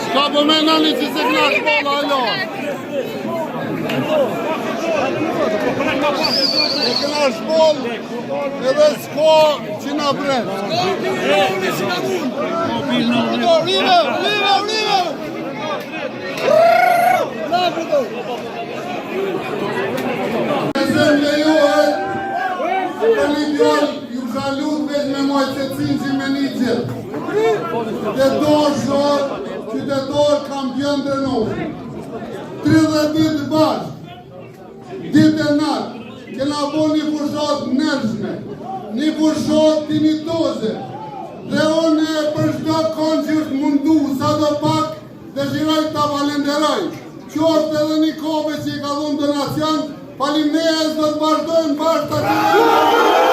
Shka po me nani që se knash bolla, alo. E knash boll, edhe s'ko që na bret. Nëse lejohet, Olimpia ju ka lutë veç me mojtë se cinqi me një gjithë. Qytetor shot, qytetor kampion të nëmë. 30 ditë bashkë, ditë e natë, kena bo një fushot nërshme, një fushot tinitoze. Dhe unë për shdo konë që është mundu, sa do pak, dëshiraj të valenderoj. Qoftë edhe një kobe që i ka dhunë donacion, faleminderit do të vazhdojmë bashkë të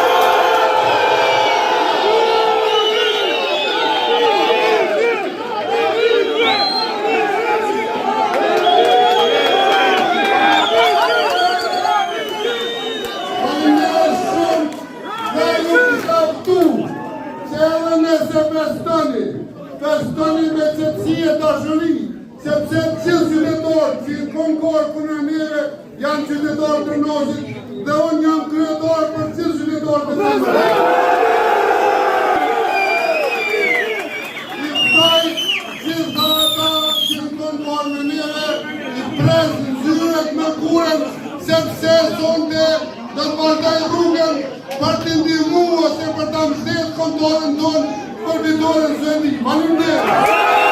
festoni me qëtësi e dashuri, sepse gjithë qytetorë që konkorë për në neve janë qytetorë të nozit dhe unë jam kryetor për gjithë qytetorë të nozit. I ptaj gjithë ata që konkorë në neve, i presë në zyret me kuren, sepse sonde do të vazhdoj rrugën për të ndihmu ose për të mbështetur kontorën tonë për vitorën së e një. Faleminderit.